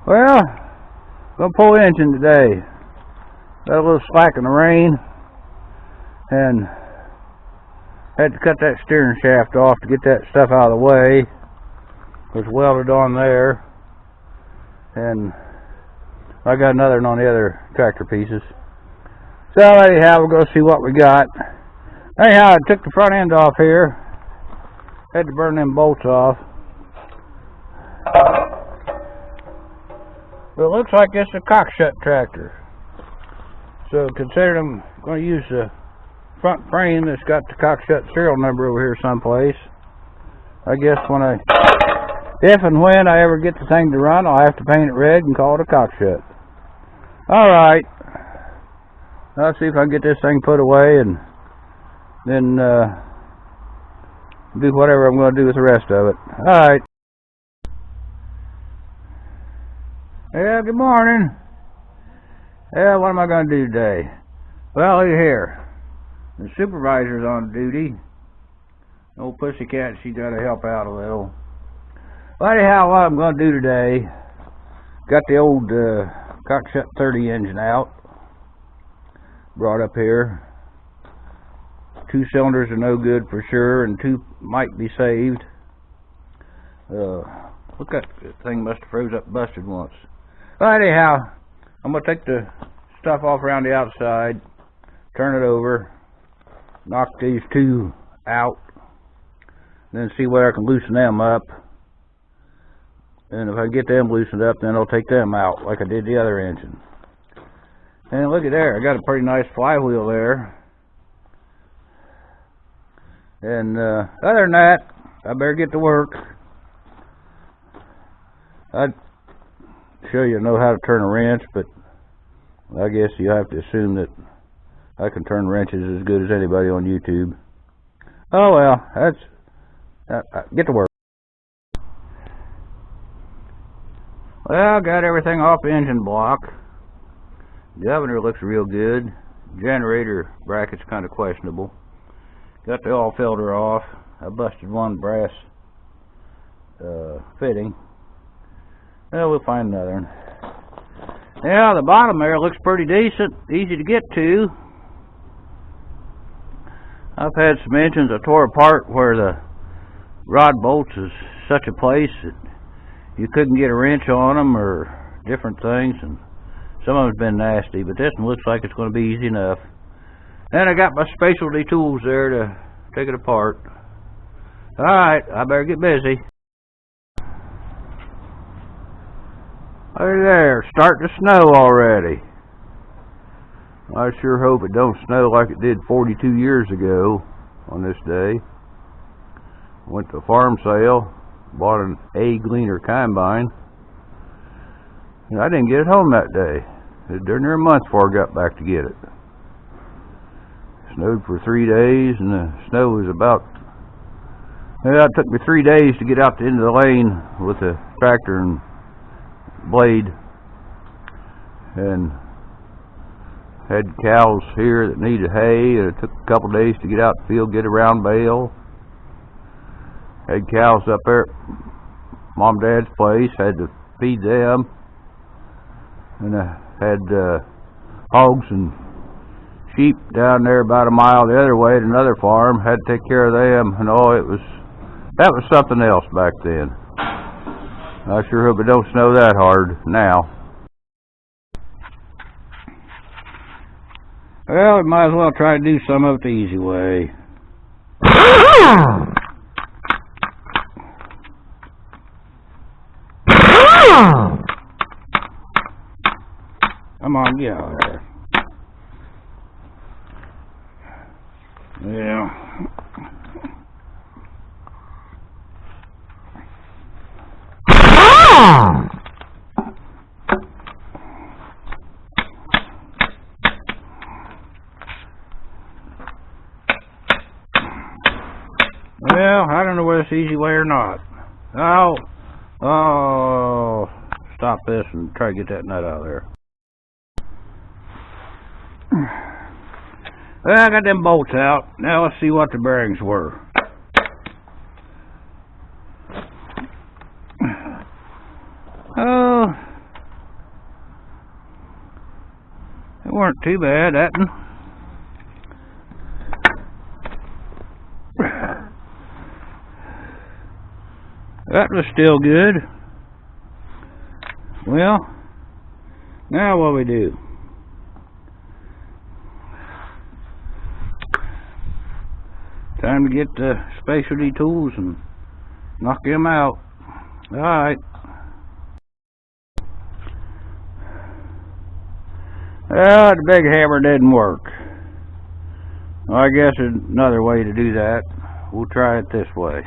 Well, gonna pull engine today. Got a little slack in the rain, and had to cut that steering shaft off to get that stuff out of the way. It was welded on there, and I got another one on the other tractor pieces. So anyhow, we'll go see what we got. Anyhow, I took the front end off here. Had to burn them bolts off. But it looks like it's a cockshut tractor. So consider I'm going to use the front frame that's got the cockshut serial number over here someplace. I guess if and when I ever get the thing to run, I'll have to paint it red and call it a cockshut. Alright. I'll see if I can get this thing put away and then do whatever I'm going to do with the rest of it. Alright. Yeah, good morning. Yeah, what am I going to do today? Well, look here. The supervisor's on duty. Old pussycat, she's got to help out a little. Well, anyhow, what I'm going to do today, got the old Cockshut 30 engine out. Brought up here. 2 cylinders are no good for sure, and 2 might be saved. Look, that thing must have froze up and busted once. But anyhow, I'm going to take the stuff off around the outside, turn it over, knock these 2 out, then see where I can loosen them up. And if I get them loosened up, then I'll take them out like I did the other engine. And look at there, I got a pretty nice flywheel there. And other than that, I better get to work. I'd show you know how to turn a wrench, but I guess you have to assume that I can turn wrenches as good as anybody on YouTube. Oh well, that's get to work. Well, got everything off the engine block. Governor looks real good. Generator bracket's kind of questionable. Got the oil filter off. I busted one brass fitting. Well, we'll find another one. Yeah, the bottom there looks pretty decent. Easy to get to. I've had some engines I tore apart where the rod bolts is such a place that you couldn't get a wrench on them or different things, and some of them's been nasty, but this one looks like it's going to be easy enough. And I got my specialty tools there to take it apart. Alright, I better get busy. Hey there, starting to snow already. I sure hope it don't snow like it did 42 years ago on this day. Went to a farm sale, bought an A Gleaner combine, and I didn't get it home that day. It was near a month before I got back to get it. Snowed for 3 days, and the snow was about, well, it took me 3 days to get out the end of the lane with the tractor and blade, and had cows here that needed hay, and it took a couple days to get out the field, get around bale. Had cows up there at Mom and Dad's place, had to feed them, and I had hogs and sheep down there about a mile the other way at another farm, had to take care of them, and that was something else back then. I sure hope it don't snow that hard now. Well, we might as well try to do some of it the easy way. Come on, get out of there. Yeah. Well, I don't know whether it's easy way or not. Oh, stop this and try to get that nut out of there. Well, I got them bolts out. Now let's see what the bearings were. Oh, weren't too bad, that one. That was still good. Well, now what we do? Time to get the specialty tools and knock them out. Alright. Well, the big hammer didn't work. Well, I guess there's another way to do that. We'll try it this way.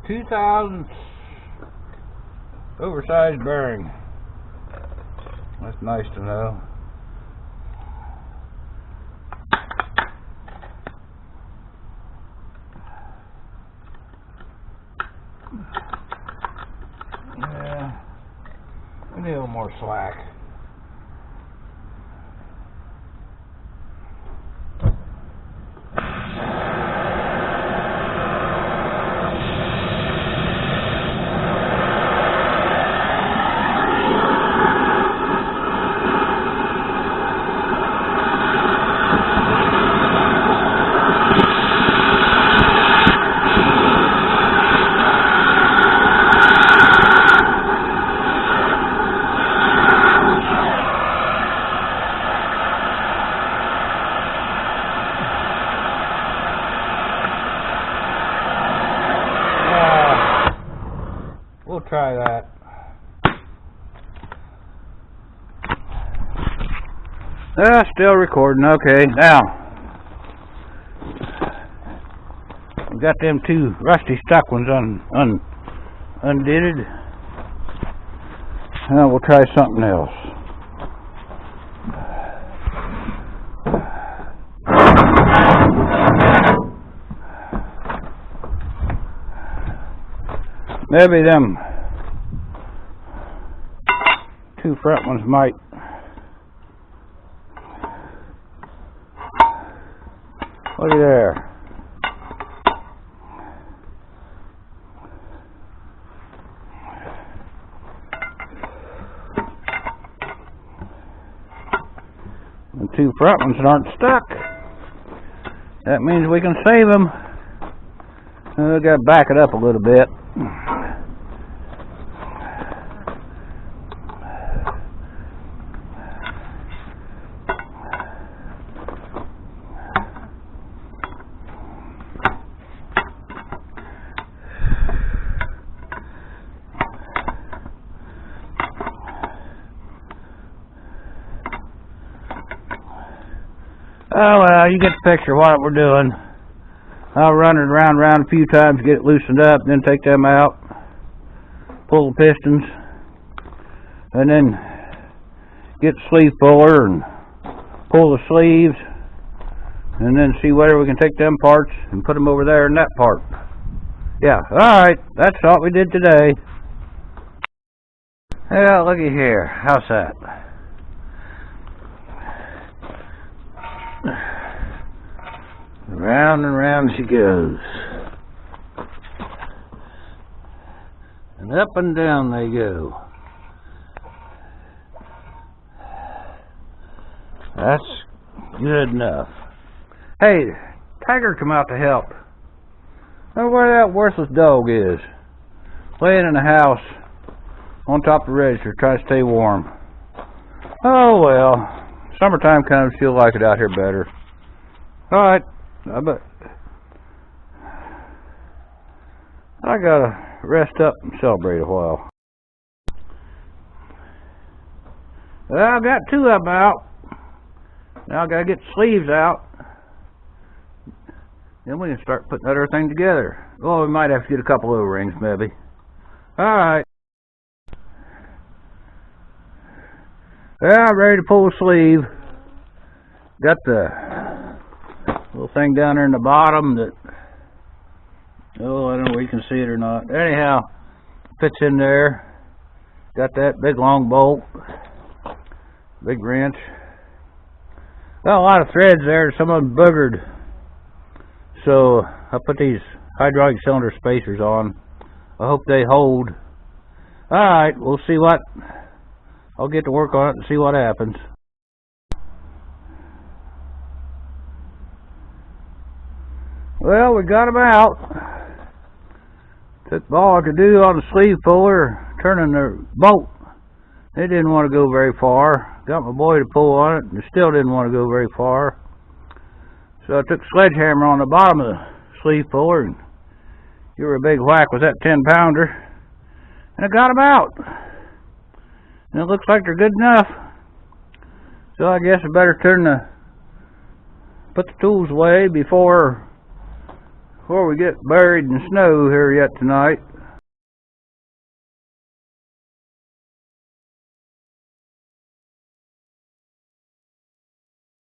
$2,000 oversized bearing. That's nice to know. Yeah, we need a little more slack. We'll try that. Still recording. Okay, now we got them two rusty stuck ones undid. Now we'll try something else. Maybe them two front ones might. Look at there. The two front ones aren't stuck. That means we can save them. We've got to back it up a little bit. Oh well, you get the picture of what we're doing. I'll run it around a few times, get it loosened up, then take them out, pull the pistons, and then get the sleeve puller and pull the sleeves, and then see whether we can take them parts and put them over there in that part. Yeah, alright, that's all we did today. Yeah, looky here, how's that? Round and round she goes. And up and down they go. That's good enough. Hey, Tiger come out to help. Know where that worthless dog is? Laying in the house on top of the register trying to stay warm. Oh well, summertime comes, she'll like it out here better. Alright, I bet I gotta rest up and celebrate a while. Well, I got two of them out. Now I gotta get the sleeves out. Then we can start putting everything together. Oh, we might have to get a couple of rings, maybe. Alright. Well, I'm ready to pull the sleeve. Got the little thing down there in the bottom that, oh, I don't know if you can see it or not. Anyhow, fits in there. Got that big long bolt, big wrench. Got a lot of threads there, some of them boogered. So I put these hydraulic cylinder spacers on. I hope they hold. Alright, we'll see what, I'll get to work on it and see what happens. Well, we got them out. Took all I could do on the sleeve puller, turning the bolt. It didn't want to go very far. Got my boy to pull on it, and it still didn't want to go very far. So I took a sledgehammer on the bottom of the sleeve puller and give her a big whack with that 10-pounder, and I got them out. And it looks like they're good enough. So I guess I better put the tools away before we get buried in snow here yet tonight.